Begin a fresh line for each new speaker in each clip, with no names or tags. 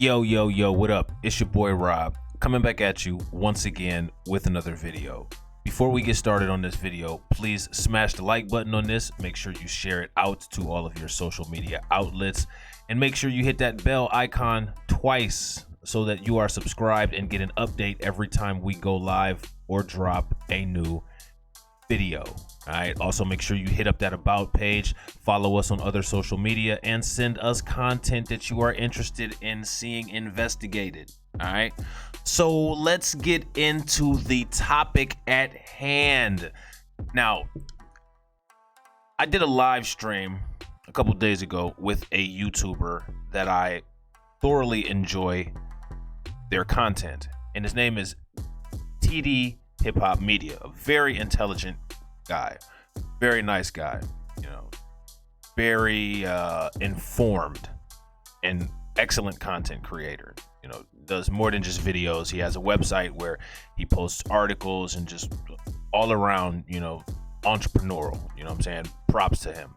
Yo, what up? It's your boy Rob, coming back at you once again with another video. Before we get started on this video, please smash the like button on this, make sure you share it out to all of your social media outlets, and make sure you hit that bell icon twice so that you are subscribed and get an update every time we go live or drop a new video. All right, also make sure you hit up that about page, follow us on other social media, and send us content that you are interested in seeing investigated. All right, so let's get into the topic at hand. Now, I did a live stream a couple days ago with a YouTuber that I thoroughly enjoy their content, and his name is TD Hip Hop Media, a very intelligent guy, very nice guy, very informed and excellent content creator. Does more than just videos. He has a website where he posts articles and just all around, entrepreneurial. You know what I'm saying? Props to him.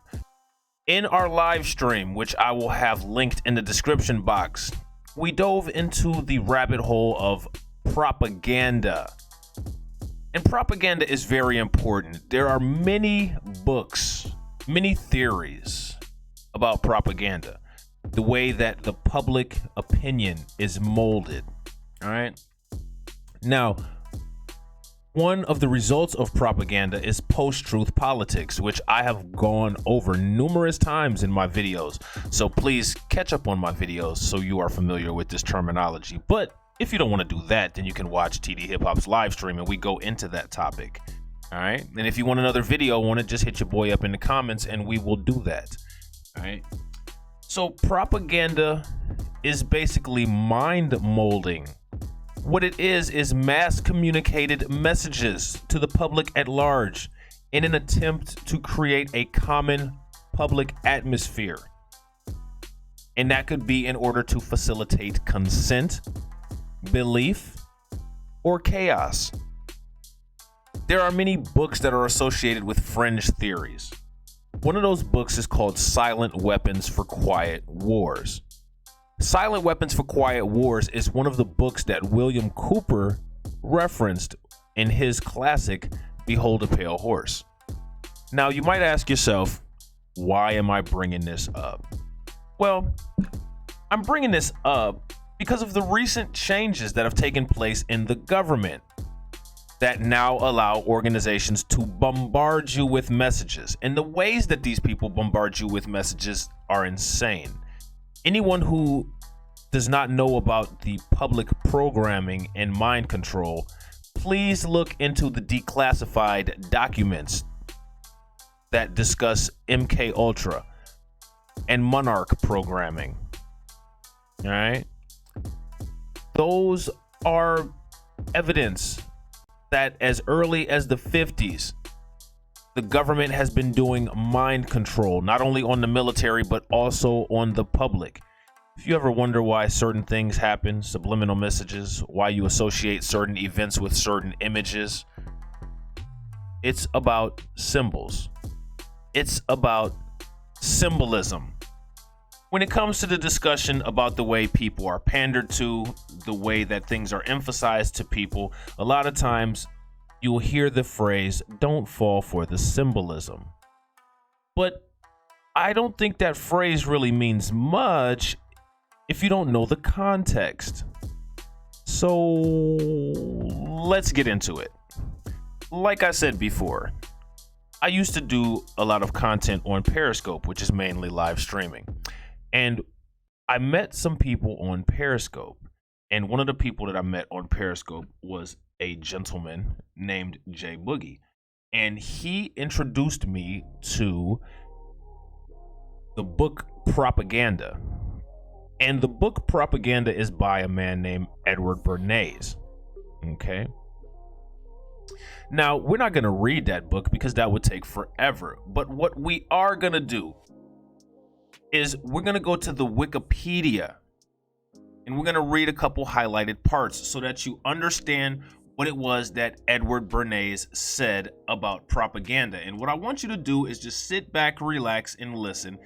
In our live stream, which I will have linked in the description box, we dove into the rabbit hole of propaganda. And propaganda is very important. There are many books, many theories about propaganda, the way that the public opinion is molded. All right. Now, one of the results of propaganda is post-truth politics, which I have gone over numerous times in my videos. So please catch up on my videos so you are familiar with this terminology. But if you don't want to do that, then you can watch TD Hip Hop's live stream and we go into that topic. All right. And if you want another video on it, just hit your boy up in the comments and we will do that. All right. So propaganda is basically mind molding. What it is mass communicated messages to the public at large in an attempt to create a common public atmosphere. And that could be in order to facilitate consent, belief, or chaos. There are many books that are associated with fringe theories. One of those books is called Silent Weapons for Quiet Wars. Silent Weapons for Quiet Wars is one of the books that William Cooper referenced in his classic Behold a Pale Horse. Now, you might ask yourself, why am I bringing this up? Well, I'm bringing this up because of the recent changes that have taken place in the government that now allow organizations to bombard you with messages. And the ways that these people bombard you with messages are insane. Anyone who does not know about the public programming and mind control, please look into the declassified documents that discuss MK Ultra and Monarch programming. All right? Those are evidence that as early as the 50s, the government has been doing mind control, not only on the military, but also on the public. If you ever wonder why certain things happen, subliminal messages, why you associate certain events with certain images, it's about symbols. It's about symbolism. When it comes to the discussion about the way people are pandered to, the way that things are emphasized to people, a lot of times you'll hear the phrase, "Don't fall for the symbolism." But I don't think that phrase really means much if you don't know the context. So let's get into it. Like I said before, I used to do a lot of content on Periscope, which is mainly live streaming. And I met some people on Periscope. And one of the people that I met on Periscope was a gentleman named Jay Boogie. And he introduced me to the book Propaganda. And the book Propaganda is by a man named Edward Bernays. Okay. Now, we're not going to read that book because that would take forever. But what we are going to do is we're going to go to the Wikipedia and we're going to read a couple highlighted parts so that you understand what it was that Edward Bernays said about propaganda. And what I want you to do is just sit back, relax, and listen,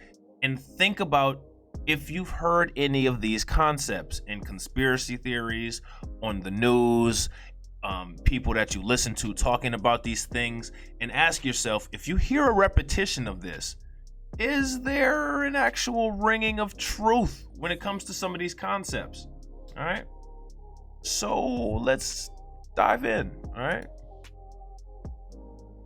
and think about if you've heard any of these concepts in conspiracy theories, on the news, people that you listen to talking about these things, and ask yourself, if you hear a repetition of this, is there an actual ringing of truth when it comes to some of these concepts? All right. So let's dive in. All right.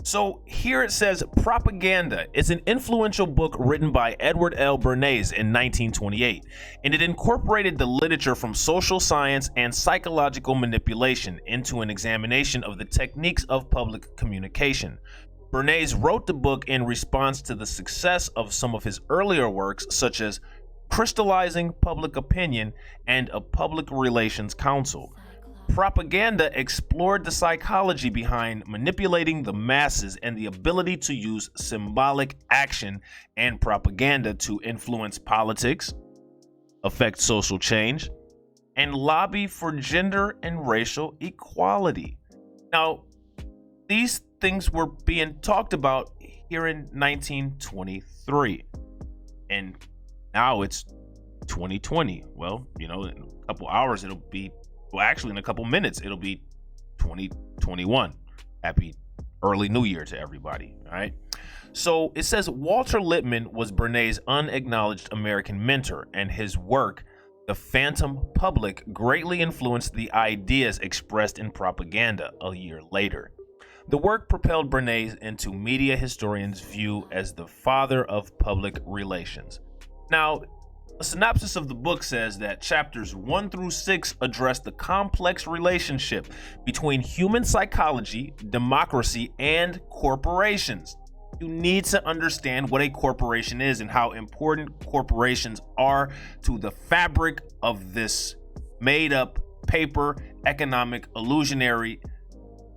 So here it says Propaganda is an influential book written by Edward L. Bernays in 1928, and it incorporated the literature from social science and psychological manipulation into an examination of the techniques of public communication. Bernays wrote the book in response to the success of some of his earlier works, such as Crystallizing Public Opinion and A Public Relations Council. Propaganda explored the psychology behind manipulating the masses and the ability to use symbolic action and propaganda to influence politics, affect social change, and lobby for gender and racial equality. Now, these things were being talked about here in 1923, and now it's 2020. Well, in a couple hours it'll be, actually in a couple minutes it'll be 2021. Happy early new year to everybody. All right. So it says Walter Lippmann was Bernays' unacknowledged American mentor, and his work, The Phantom Public, greatly influenced the ideas expressed in Propaganda a year later. The work propelled Bernays into media historians' view as the father of public relations. Now, a synopsis of the book says that chapters 1 through 6 address the complex relationship between human psychology, democracy, and corporations. You need to understand what a corporation is and how important corporations are to the fabric of this made-up, paper, economic, illusionary,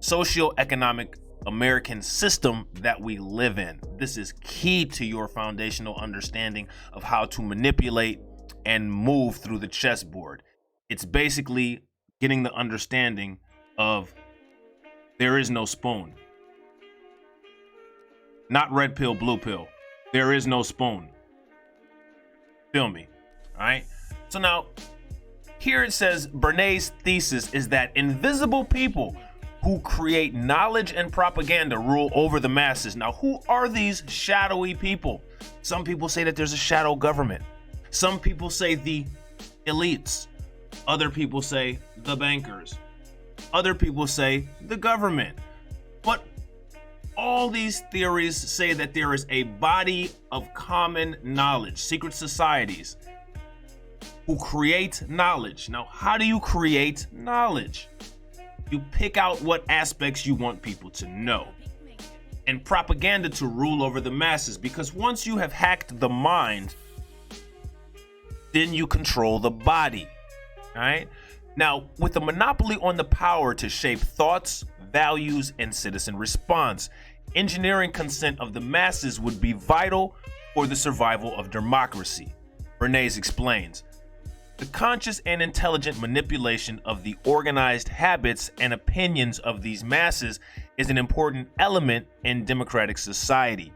socio-economic American system that we live in. This is key to your foundational understanding of how to manipulate and move through the chessboard. It's basically getting the understanding of there is no spoon. Not red pill, blue pill. There is no spoon. Feel me? All right. So now, here it says Bernays' thesis is that invisible people who create knowledge and propaganda rule over the masses. Now, who are these shadowy people? Some people say that there's a shadow government. Some people say the elites. Other people say the bankers. Other people say the government. But all these theories say that there is a body of common knowledge, secret societies, who create knowledge. Now, how do you create knowledge? You pick out what aspects you want people to know, and propaganda to rule over the masses, because once you have hacked the mind, then you control the body. All right. Now, with a monopoly on the power to shape thoughts, values, and citizen response, engineering consent of the masses would be vital for the survival of democracy. Bernays explains, the conscious and intelligent manipulation of the organized habits and opinions of these masses is an important element in democratic society.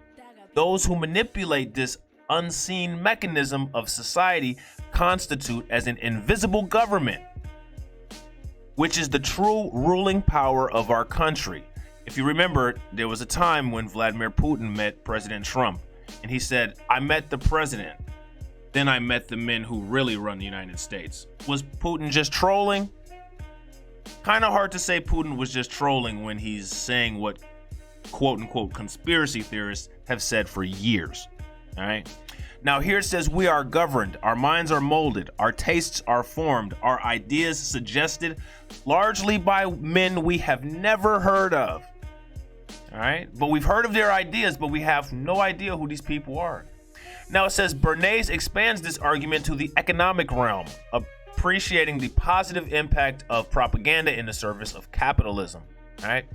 Those who manipulate this unseen mechanism of society constitute as an invisible government, which is the true ruling power of our country. If you remember, there was a time when Vladimir Putin met President Trump, and he said, I met the president. Then I met the men who really run the United States. Was Putin just trolling? Kind of hard to say Putin was just trolling when he's saying what quote unquote conspiracy theorists have said for years. All right. Now here it says we are governed, our minds are molded, our tastes are formed, our ideas suggested largely by men we have never heard of. All right. But we've heard of their ideas, but we have no idea who these people are. Now it says Bernays expands this argument to the economic realm, appreciating the positive impact of propaganda in the service of capitalism. All right.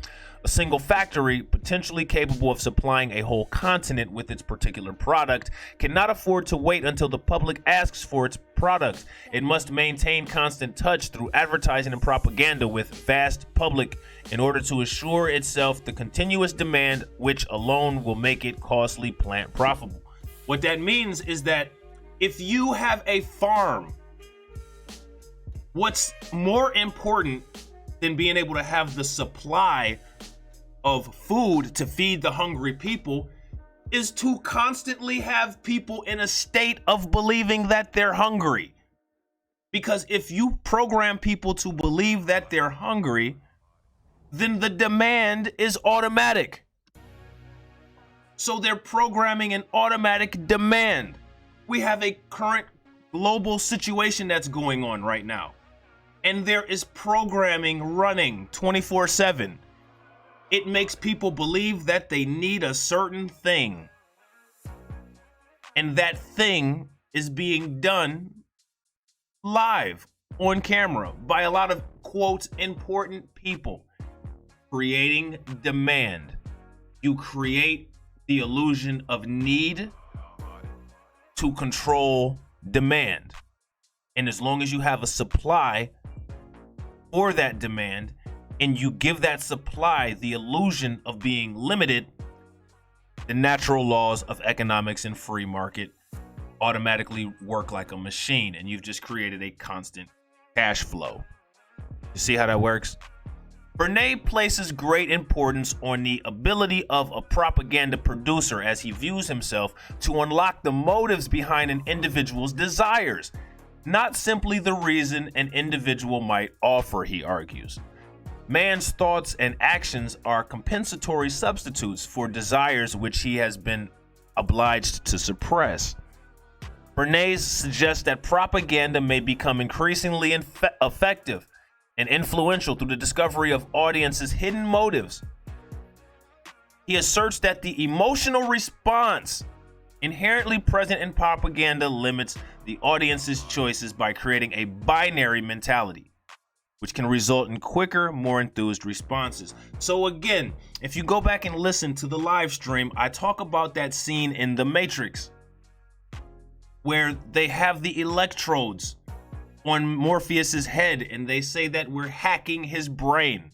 A single factory, potentially capable of supplying a whole continent with its particular product, cannot afford to wait until the public asks for its product. It must maintain constant touch through advertising and propaganda with vast public in order to assure itself the continuous demand, which alone will make it costly plant profitable. What that means is that If you have a farm, what's more important than being able to have the supply of food to feed the hungry people is to constantly have people in a state of believing that they're hungry. Because if you program people to believe that they're hungry, then the demand is automatic. So they're programming an automatic demand. We have a current global situation that's going on right now, and there is programming running 24/7. It makes people believe that they need a certain thing, and that thing is being done live on camera by a lot of, quote, important people. Creating demand. You create the illusion of need to control demand. And as long as you have a supply for that demand, and you give that supply the illusion of being limited, the natural laws of economics and free market automatically work like a machine, and you've just created a constant cash flow. You see how that works? Bernays places great importance on the ability of a propaganda producer, as he views himself, to unlock the motives behind an individual's desires, not simply the reason an individual might offer, he argues. Man's thoughts and actions are compensatory substitutes for desires which he has been obliged to suppress. Bernays suggests that propaganda may become increasingly effective and influential through the discovery of audiences' hidden motives. He asserts that the emotional response inherently present in propaganda limits the audience's choices by creating a binary mentality, which can result in quicker, more enthused responses. So again, if you go back and listen to the live stream, I talk about that scene in The Matrix where they have the electrodes on Morpheus's head, and they say that we're hacking his brain.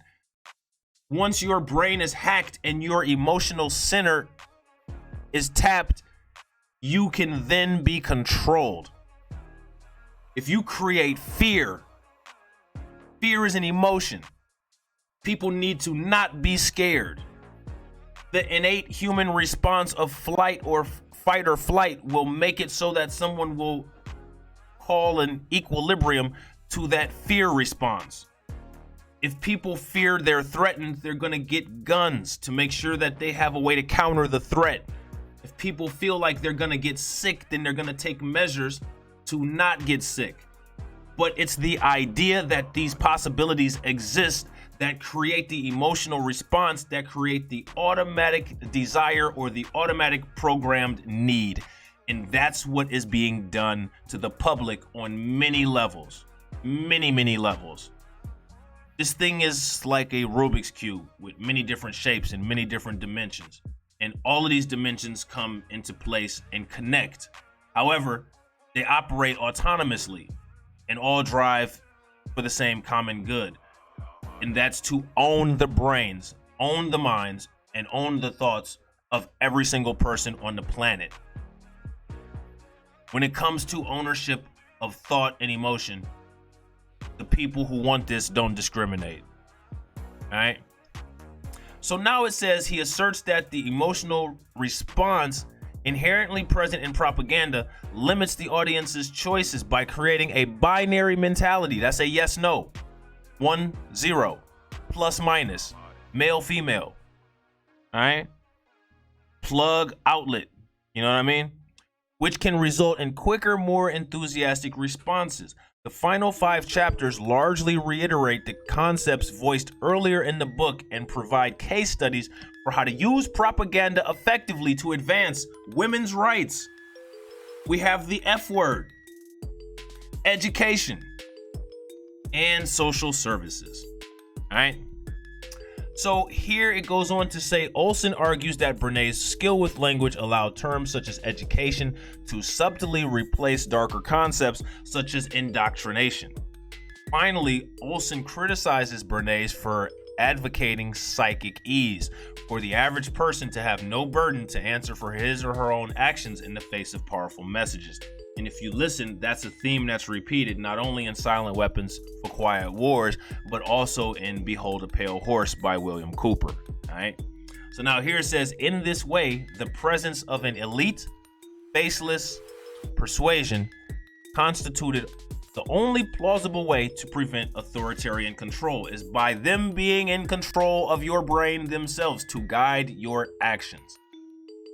Once your brain is hacked and your emotional center is tapped, you can then be controlled. If you create fear, fear is an emotion. People need to not be scared. The innate human response of fight or flight will make it so that someone will call an equilibrium to that fear response. If people fear they're threatened, they're going to get guns to make sure that they have a way to counter the threat. If people feel like they're going to get sick, then they're going to take measures to not get sick. But it's the idea that these possibilities exist that create the emotional response, that create the automatic desire or the automatic programmed need. And that's what is being done to the public on many levels. Many levels. This thing is like a Rubik's Cube with many different shapes and many different dimensions. And all of these dimensions come into place and connect. However, they operate autonomously and all drive for the same common good. And that's to own the brains, own the minds, and own the thoughts of every single person on the planet. When it comes to ownership of thought and emotion, the people who want this don't discriminate. All right? So now it says he asserts that the emotional response inherently present in propaganda limits the audience's choices by creating a binary mentality. That's a yes, no, 1, 0, plus, minus, male, female. All right? Plug, outlet. You know what I mean? Which can result in quicker, more enthusiastic responses. The final 5 chapters largely reiterate the concepts voiced earlier in the book and provide case studies for how to use propaganda effectively to advance women's rights. We have the F word, education, and social services. All right. So here it goes on to say, Olson argues that Bernays' skill with language allowed terms such as education to subtly replace darker concepts such as indoctrination. Finally, Olson criticizes Bernays for advocating psychic ease for the average person to have no burden to answer for his or her own actions in the face of powerful messages. And if you listen, that's a theme that's repeated not only in Silent Weapons for Quiet Wars, but also in Behold a Pale Horse by William Cooper. All right. So now here it says, in this way, the presence of an elite, faceless persuasion constituted the only plausible way to prevent authoritarian control is by them being in control of your brain themselves to guide your actions.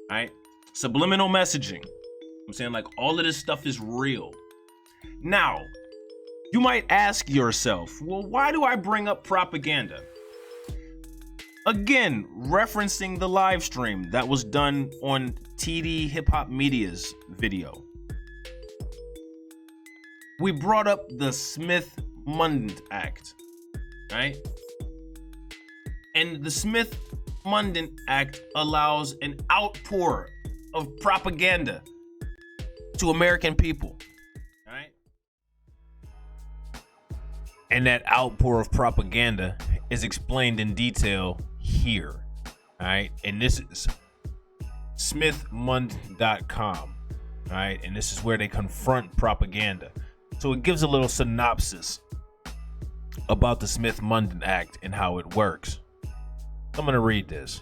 All right. Subliminal messaging. I'm saying, like, all of this stuff is real. Now, you might ask yourself, well, why do I bring up propaganda? Again, referencing the live stream that was done on TD Hip Hop Media's video. We brought up the Smith-Mundt Act, right? And the Smith-Mundt Act allows an outpour of propaganda to American people, all right? And that outpour of propaganda is explained in detail here, all right? And this is smithmundt.com, all right? And this is where they confront propaganda. So it gives a little synopsis about the Smith-Mundt Act and how it works. I'm going to read this.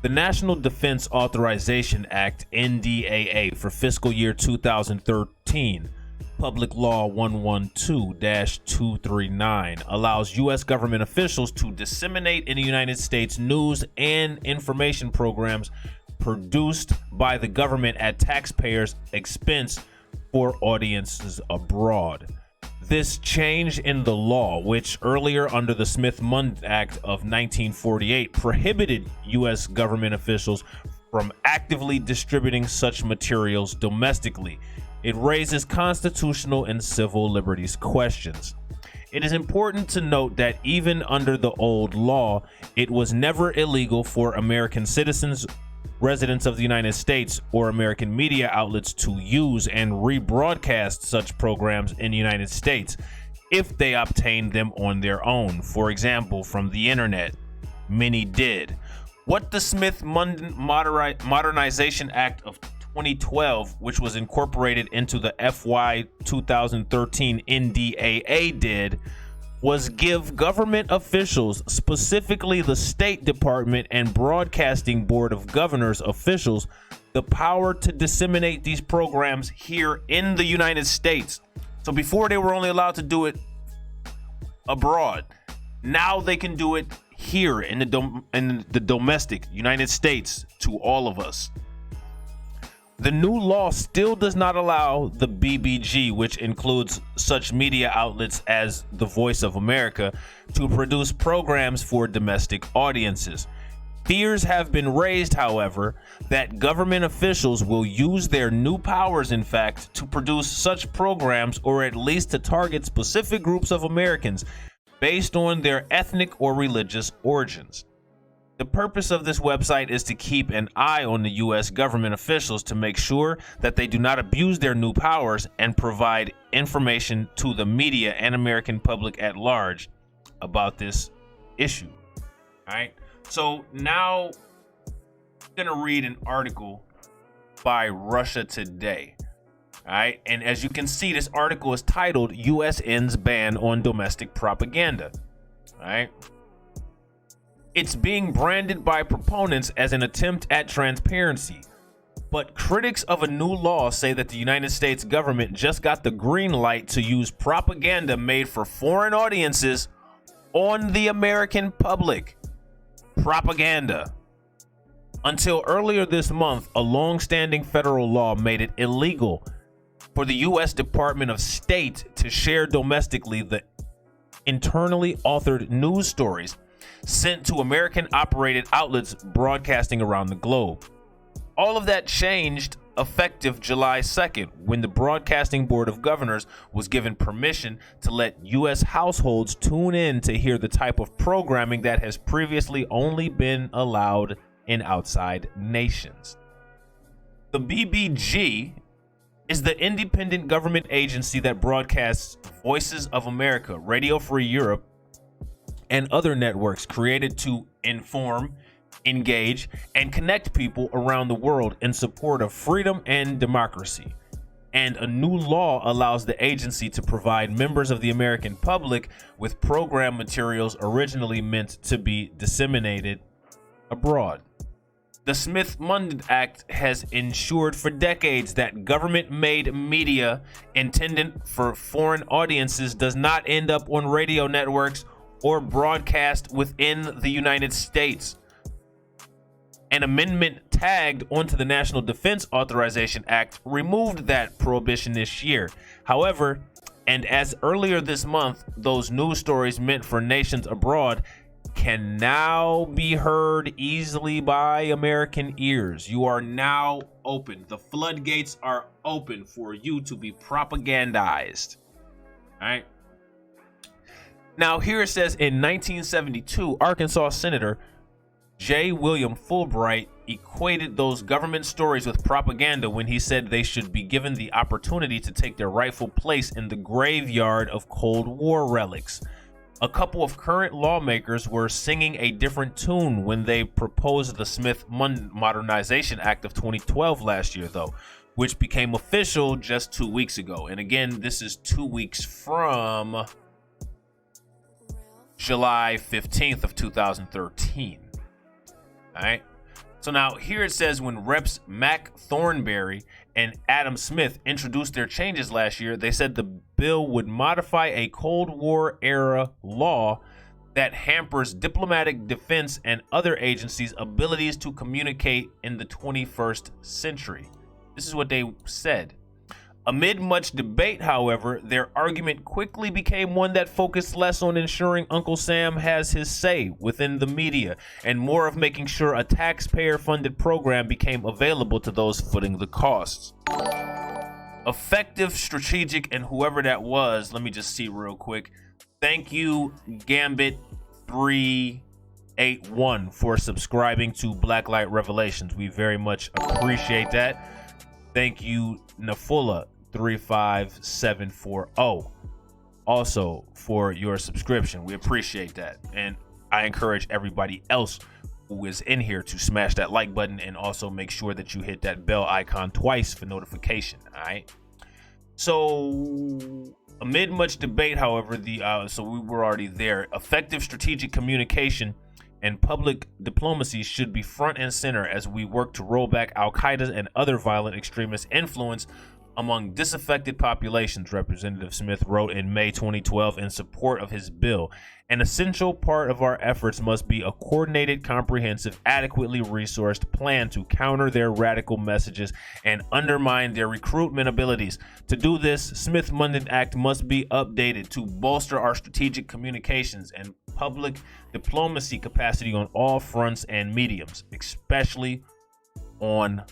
The National Defense Authorization Act, NDAA, for fiscal year 2013, Public Law 112-239, allows U.S. government officials to disseminate in the United States news and information programs produced by the government at taxpayers' expense for audiences abroad. This change in the law, which earlier under the Smith-Mundt Act of 1948 prohibited U.S. government officials from actively distributing such materials domestically, it raises constitutional and civil liberties questions. It is important to note that even under the old law, it was never illegal for American citizens, residents of the United States, or American media outlets to use and rebroadcast such programs in the United States if they obtained them on their own, for example, from the internet. Many did. What the Smith-Mundt Modernization Act of 2012, which was incorporated into the FY 2013 NDAA, did was give government officials, specifically the State Department and Broadcasting Board of Governors officials, the power to disseminate these programs here in the United States. So before they were only allowed to do it abroad. Now they can do it here in the domestic United States to all of us. The new law still does not allow the BBG, which includes such media outlets as The Voice of America, to produce programs for domestic audiences. Fears have been raised, however, that government officials will use their new powers, in fact, to produce such programs, or at least to target specific groups of Americans based on their ethnic or religious origins. The purpose of this website is to keep an eye on the U.S. government officials to make sure that they do not abuse their new powers and provide information to the media and American public at large about this issue. All right. So now I'm going to read an article by Russia Today. All right. And as you can see, this article is titled U.S. Ends Ban on Domestic Propaganda. All right. It's being branded by proponents as an attempt at transparency, but critics of a new law say that the United States government just got the green light to use propaganda made for foreign audiences on the American public. Propaganda. Until earlier this month, a long-standing federal law made it illegal for the U.S. Department of State to share domestically the internally authored news stories sent to American-operated outlets broadcasting around the globe. All of that changed effective July 2nd, when the Broadcasting Board of Governors was given permission to let U.S. households tune in to hear the type of programming that has previously only been allowed in outside nations. The BBG is the independent government agency that broadcasts Voices of America, Radio Free Europe, and other networks created to inform, engage, and connect people around the world in support of freedom and democracy. And a new law allows the agency to provide members of the American public with program materials originally meant to be disseminated abroad. The Smith-Mundt Act has ensured for decades that government-made media intended for foreign audiences does not end up on radio networks or broadcast within the United States. An amendment tagged onto the National Defense Authorization Act removed that prohibition this year. However, and as earlier this month, those news stories meant for nations abroad can now be heard easily by American ears. You are now open. The floodgates are open for you to be propagandized. All right. Now, here it says in 1972, Arkansas Senator J. William Fulbright equated those government stories with propaganda when he said they should be given the opportunity to take their rightful place in the graveyard of Cold War relics. A couple of current lawmakers were singing a different tune when they proposed the Smith-Mundt Modernization Act of 2012 last year, though, which became official just 2 weeks ago. And again, this is 2 weeks from July 15th of 2013. All right. So now here it says when Reps Mac Thornberry and Adam Smith introduced their changes last year, they said the bill would modify a Cold War era law that hampers diplomatic, defense, and other agencies' abilities to communicate in the 21st century. This is what they said. Amid much debate, however, their argument quickly became one that focused less on ensuring Uncle Sam has his say within the media and more of making sure a taxpayer-funded program became available to those footing the costs. Effective, strategic, and whoever that was, let me just see real quick. Thank you, Gambit381, for subscribing to Blacklight Revelations. We very much appreciate that. Thank you, Nafula35740, also for your subscription. We appreciate that. And I encourage everybody else who is in here to smash that like button and also make sure that you hit that bell icon twice for notification. All right. So amid much debate, however, so we were already there. Effective strategic communication and public diplomacy should be front and center as we work to roll back Al-Qaeda and other violent extremist influence among disaffected populations, Representative Smith wrote in May 2012 in support of his bill. An essential part of our efforts must be a coordinated, comprehensive, adequately resourced plan to counter their radical messages and undermine their recruitment abilities. To do this, Smith-Mundt Act must be updated to bolster our strategic communications and public diplomacy capacity on all fronts and mediums, especially online.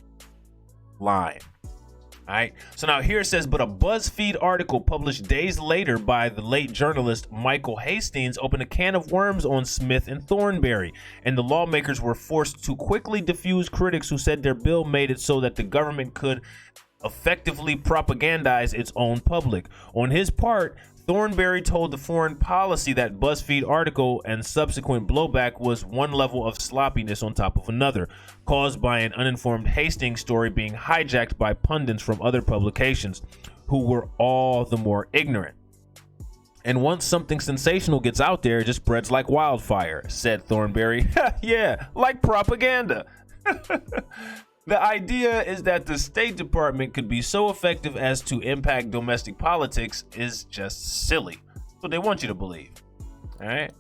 All right. So now here it says, but a BuzzFeed article published days later by the late journalist Michael Hastings opened a can of worms on Smith and Thornberry, and the lawmakers were forced to quickly diffuse critics who said their bill made it so that the government could effectively propagandize its own public. On his part, Thornberry told the Foreign Policy that BuzzFeed article and subsequent blowback was one level of sloppiness on top of another, caused by an uninformed Hastings story being hijacked by pundits from other publications, who were all the more ignorant. And once something sensational gets out there, it just spreads like wildfire, said Thornberry. Yeah, like propaganda. The idea is that the State Department could be so effective as to impact domestic politics is just silly. So they want you to believe. All right.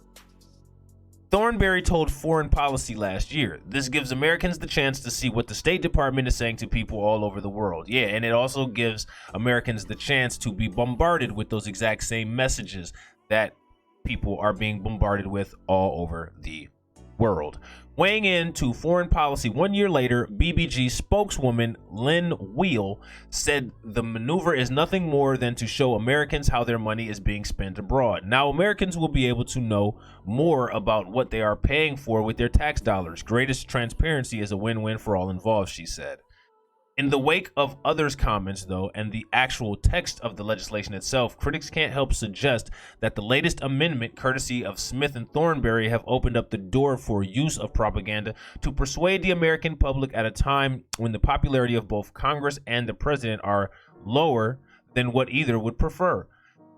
Thornberry told Foreign Policy last year, this gives Americans the chance to see what the State Department is saying to people all over the world. Yeah, and it also gives Americans the chance to be bombarded with those exact same messages that people are being bombarded with all over the world. Weighing in to Foreign Policy 1 year later, BBG spokeswoman Lynn Wheel said the maneuver is nothing more than to show Americans how their money is being spent abroad. Now Americans will be able to know more about what they are paying for with their tax dollars. Greatest transparency is a win-win for all involved, she said. In the wake of others' comments, though, and the actual text of the legislation itself, critics can't help suggest that the latest amendment, courtesy of Smith and Thornberry, have opened up the door for use of propaganda to persuade the American public at a time when the popularity of both Congress and the president are lower than what either would prefer.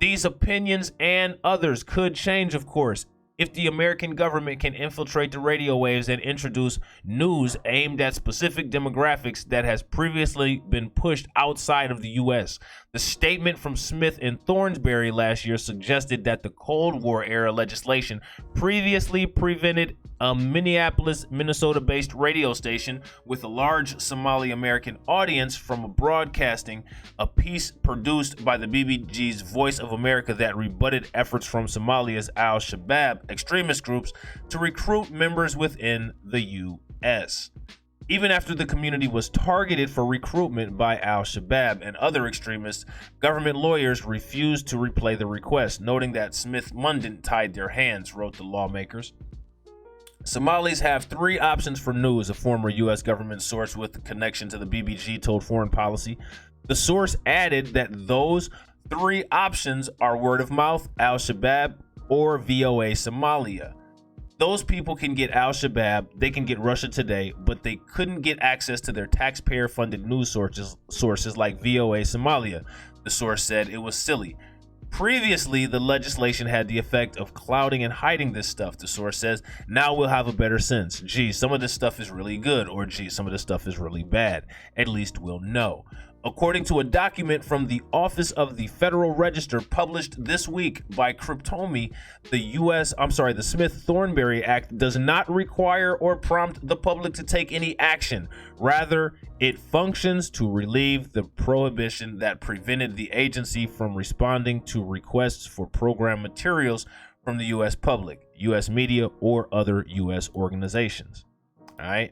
These opinions and others could change, of course, if the American government can infiltrate the radio waves and introduce news aimed at specific demographics that has previously been pushed outside of the U.S. The statement from Smith and Thornberry last year suggested that the Cold War era legislation previously prevented a Minneapolis, Minnesota-based radio station with a large Somali American audience from broadcasting a piece produced by the BBG's Voice of America that rebutted efforts from Somalia's al-Shabaab extremist groups to recruit members within the U.S. Even after the community was targeted for recruitment by al-Shabaab and other extremists, government lawyers refused to replay the request, noting that Mundt tied their hands, wrote the lawmakers. Somalis have three options for news, a former U.S. government source with connection to the BBG told Foreign Policy. The source added that those three options are word of mouth, al-Shabaab, or VOA Somalia. Those people can get al-Shabaab, they can get Russia Today, but they couldn't get access to their taxpayer-funded news sources like VOA Somalia. The source said it was silly. Previously, the legislation had the effect of clouding and hiding this stuff, the source says. Now we'll have a better sense. Gee, some of this stuff is really good, or gee, some of this stuff is really bad. At least we'll know. According to a document from the Office of the Federal Register published this week by Cryptomi, the Smith-Thornberry Act does not require or prompt the public to take any action. Rather, it functions to relieve the prohibition that prevented the agency from responding to requests for program materials from the U.S. public, U.S. media, or other U.S. organizations. All right.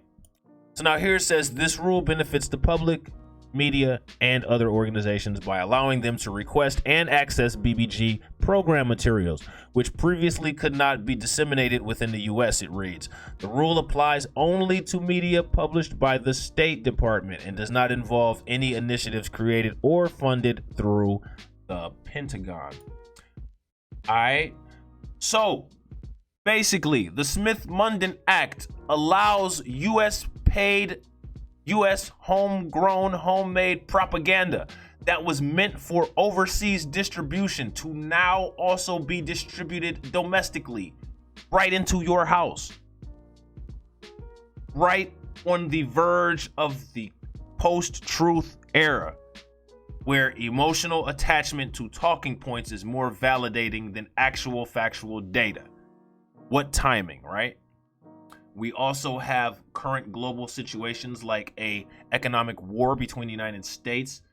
So now here it says this rule benefits the public, media, and other organizations by allowing them to request and access BBG program materials, which previously could not be disseminated within the U.S., it reads. The rule applies only to media published by the State Department and does not involve any initiatives created or funded through the Pentagon. All right. So basically, the Smith-Mundt Act allows U.S. paid U.S. homegrown, homemade propaganda that was meant for overseas distribution to now also be distributed domestically, right into your house. Right on the verge of the post-truth era, where emotional attachment to talking points is more validating than actual factual data. What timing, right? We also have current global situations like a economic war between the United States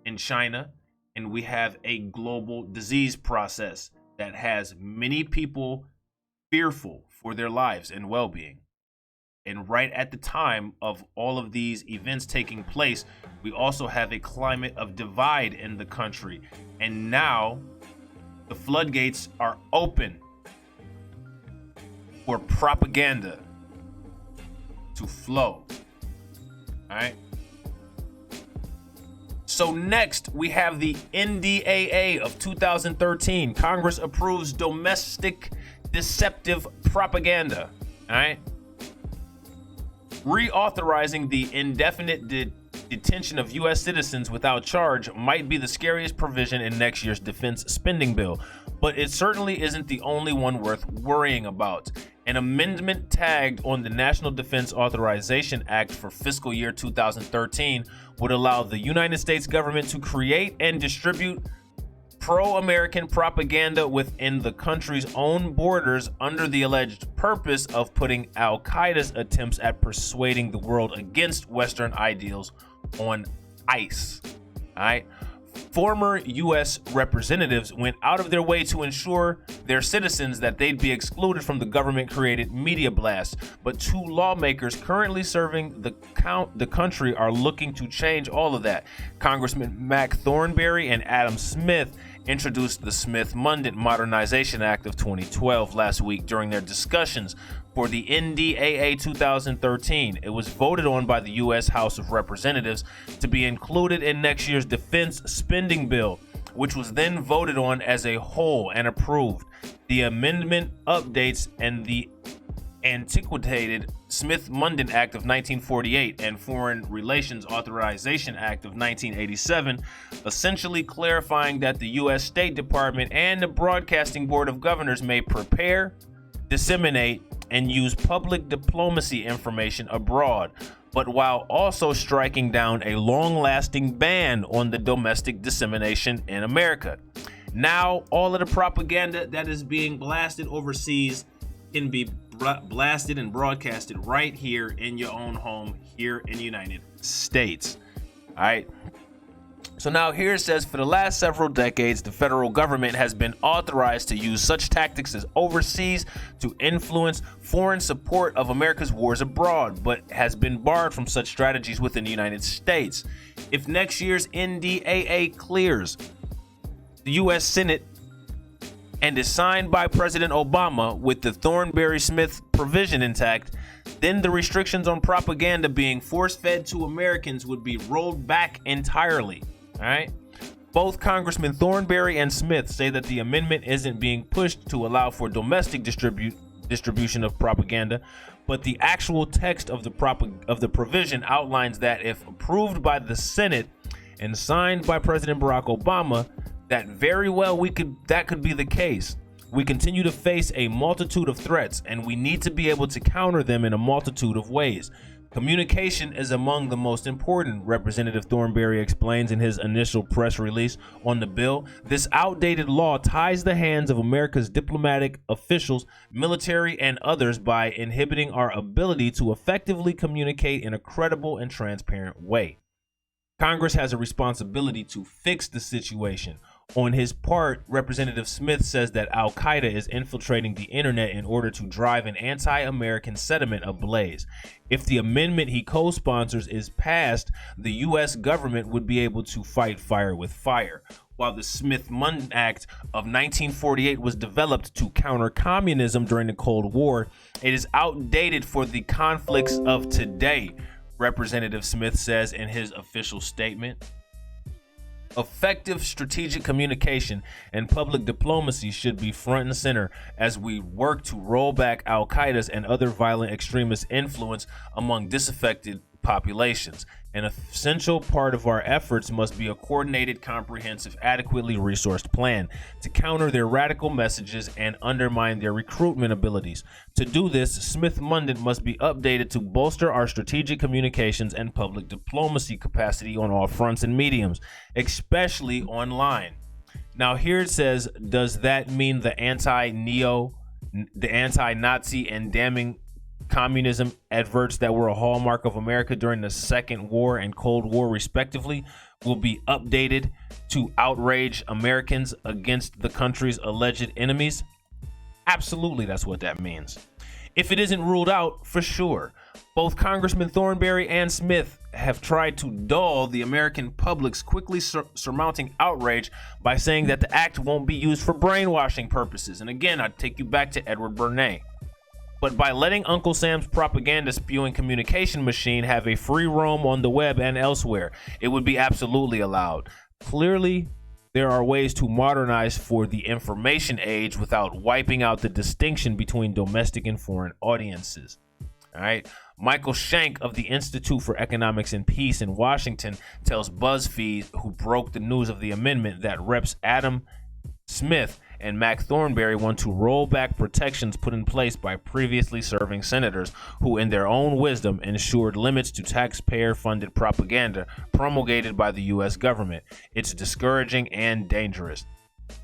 and China, and we have a global disease process that has many people fearful for their lives and well-being. And right at the time of all of these events taking place, we also have a climate of divide in the country. And now the floodgates are open for propaganda to flow. All right. So next we have the NDAA of 2013. Congress approves domestic deceptive propaganda. All right. Reauthorizing the indefinite detention of U.S. citizens without charge might be the scariest provision in next year's defense spending bill, but it certainly isn't the only one worth worrying about. An amendment tagged on the National Defense Authorization Act for fiscal year 2013 would allow the United States government to create and distribute pro-American propaganda within the country's own borders under the alleged purpose of putting Al-Qaeda's attempts at persuading the world against Western ideals on ice. All right. Former U.S. representatives went out of their way to ensure their citizens that they'd be excluded from the government-created media blast. But two lawmakers currently serving the country are looking to change all of that. Congressman Mac Thornberry and Adam Smith introduced the Smith-Mundt Modernization Act of 2012 last week during their discussions for the NDAA 2013. It was voted on by the U.S. House of Representatives to be included in next year's defense spending bill, which was then voted on as a whole and approved. The amendment updates and the antiquated Smith-Mundt Act of 1948 and Foreign Relations Authorization Act of 1987, essentially clarifying that the U.S. State Department and the Broadcasting Board of Governors may prepare, disseminate, and use public diplomacy information abroad, but while also striking down a long-lasting ban on the domestic dissemination in America. Now, all of the propaganda that is being blasted overseas can be blasted and broadcasted right here in your own home here in the United States. All right. So now here it says, for the last several decades, the federal government has been authorized to use such tactics as overseas to influence foreign support of America's wars abroad, but has been barred from such strategies within the United States. If next year's NDAA clears the U.S. Senate and is signed by President Obama with the Thornberry-Smith provision intact, then the restrictions on propaganda being force-fed to Americans would be rolled back entirely. All right. Both Congressman Thornberry and Smith say that the amendment isn't being pushed to allow for domestic distribution of propaganda, but the actual text of the provision outlines that if approved by the Senate and signed by President Barack Obama, that very well that could be the case. We continue to face a multitude of threats, and we need to be able to counter them in a multitude of ways. Communication is among the most important, Representative Thornberry explains in his initial press release on the bill. This outdated law ties the hands of America's diplomatic officials, military, and others by inhibiting our ability to effectively communicate in a credible and transparent way. Congress has a responsibility to fix the situation. On his part, Representative Smith says that Al-Qaeda is infiltrating the internet in order to drive an anti-American sentiment ablaze. If the amendment he co-sponsors is passed, the U.S. government would be able to fight fire with fire. While the Smith-Mundt Act of 1948 was developed to counter communism during the Cold War, it is outdated for the conflicts of today, Representative Smith says in his official statement. Effective strategic communication and public diplomacy should be front and center as we work to roll back Al-Qaeda's and other violent extremist influence among disaffected populations. An essential part of our efforts must be a coordinated, comprehensive, adequately resourced plan to counter their radical messages and undermine their recruitment abilities. To do this, Smith-Mundt must be updated to bolster our strategic communications and public diplomacy capacity on all fronts and mediums, especially online. Now here it says, does that mean the anti-Nazi and damning communism adverts that were a hallmark of America during the Second War and Cold War respectively will be updated to outrage Americans against the country's alleged enemies? Absolutely, that's what that means. If it isn't ruled out, for sure. Both Congressman Thornberry and Smith have tried to dull the American public's quickly surmounting outrage by saying that the act won't be used for brainwashing purposes. And again, I'd take you back to Edward Bernays. But by letting Uncle Sam's propaganda spewing communication machine have a free roam on the web and elsewhere, it would be absolutely allowed. Clearly, there are ways to modernize for the information age without wiping out the distinction between domestic and foreign audiences. All right. Michael Shank of the Institute for Economics and Peace in Washington tells BuzzFeed, who broke the news of the amendment, that Reps Adam Smith and Mac Thornberry want to roll back protections put in place by previously serving senators who, in their own wisdom, ensured limits to taxpayer-funded propaganda promulgated by the U.S. government. It's discouraging and dangerous.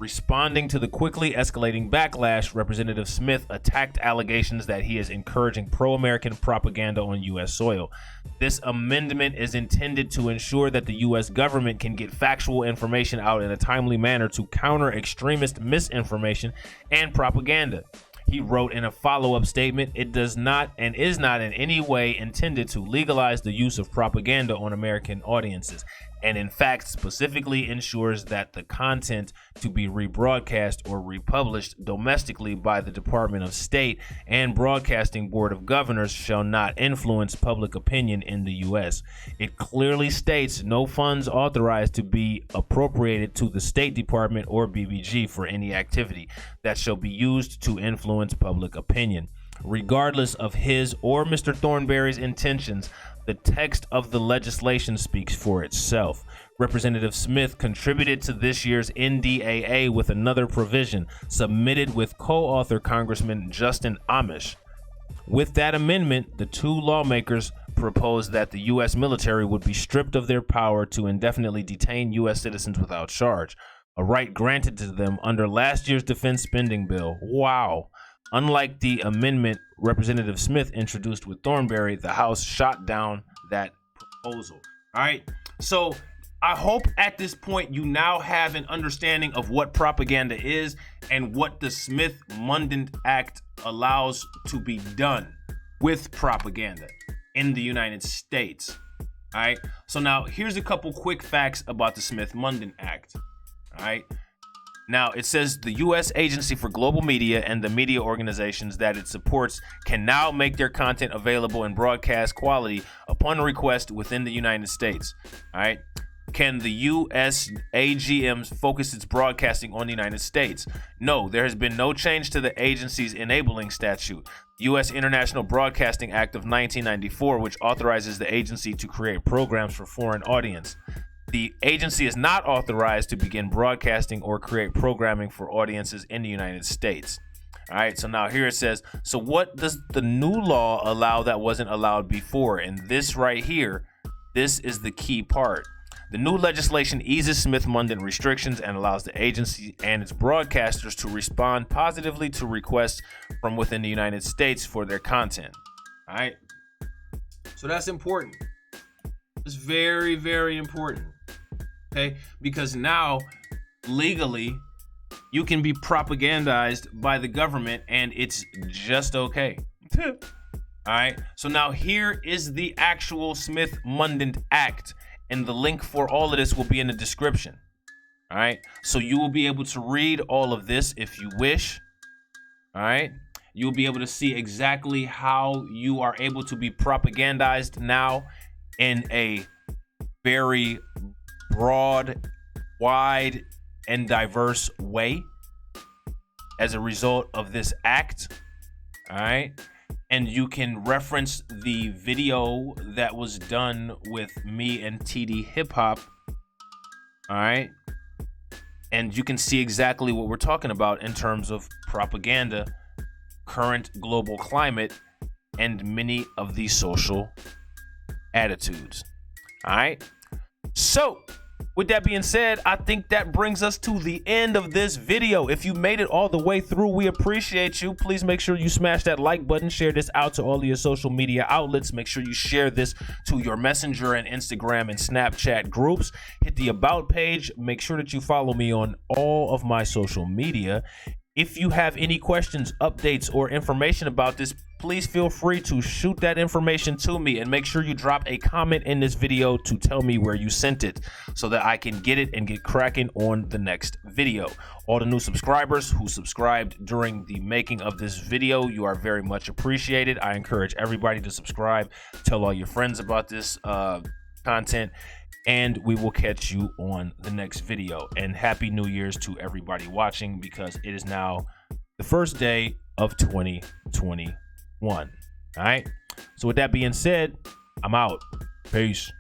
Responding to the quickly escalating backlash, Representative Smith attacked allegations that he is encouraging pro-American propaganda on U.S. soil. This amendment is intended to ensure that the U.S. government can get factual information out in a timely manner to counter extremist misinformation and propaganda. He wrote in a follow-up statement, "It does not and is not in any way intended to legalize the use of propaganda on American audiences. and in fact specifically ensures that the content to be rebroadcast or republished domestically by the Department of State and Broadcasting Board of Governors shall not influence public opinion in the U.S. It clearly states no funds authorized to be appropriated to the State Department or BBG for any activity that shall be used to influence public opinion. Regardless of his or Mr. Thornberry's intentions, the text of the legislation speaks for itself. Representative Smith contributed to this year's NDAA with another provision submitted with co-author Congressman Justin Amish. With that amendment, the two lawmakers proposed that the U.S. military would be stripped of their power to indefinitely detain U.S. citizens without charge, a right granted to them under last year's defense spending bill. Wow. Unlike the amendment Representative Smith introduced with Thornberry, the House shot down that proposal. All right. So I hope at this point you now have an understanding of what propaganda is and what the Smith-Mundt Act allows to be done with propaganda in the United States. All right. So now here's a couple quick facts about the Smith-Mundt Act. All right. Now, it says the U.S. Agency for Global Media and the media organizations that it supports can now make their content available in broadcast quality upon request within the United States. All right. Can the U.S. AGM focus its broadcasting on the United States? No, there has been no change to the agency's enabling statute. U.S. International Broadcasting Act of 1994, which authorizes the agency to create programs for foreign audience. The agency is not authorized to begin broadcasting or create programming for audiences in the United States. All right, so now here it says, so what does the new law allow that wasn't allowed before? And this right here, this is the key part. The new legislation eases Smith-Mundt restrictions and allows the agency and its broadcasters to respond positively to requests from within the United States for their content. All right, so that's important. It's very, very important. Okay, because now legally you can be propagandized by the government and it's just okay. All right, so now here is the actual Smith-Mundt Act, and the link for all of this will be in the description. All right, so you will be able to read all of this if you wish. All right, you'll be able to see exactly how you are able to be propagandized now in a very broad, wide, and diverse way as a result of this act. All right. And you can reference the video that was done with me and TD Hip Hop. All right. And you can see exactly what we're talking about in terms of propaganda, current global climate, and many of these social attitudes. All right. So, with that being said, I think that brings us to the end of this video. If you made it all the way through, we appreciate you. Please make sure you smash that like button, share this out to all of your social media outlets. Make sure you share this to your Messenger and Instagram and Snapchat groups. Hit the About page. Make sure that you follow me on all of my social media. If you have any questions, updates, or information about this, please feel free to shoot that information to me, and make sure you drop a comment in this video to tell me where you sent it so that I can get it and get cracking on the next video. All the new subscribers who subscribed during the making of this video, you are very much appreciated. I encourage everybody to subscribe, tell all your friends about this content, and we will catch you on the next video. And Happy New Year's to everybody watching, because it is now the first day of 2021. All right. So with that being said, I'm out. Peace.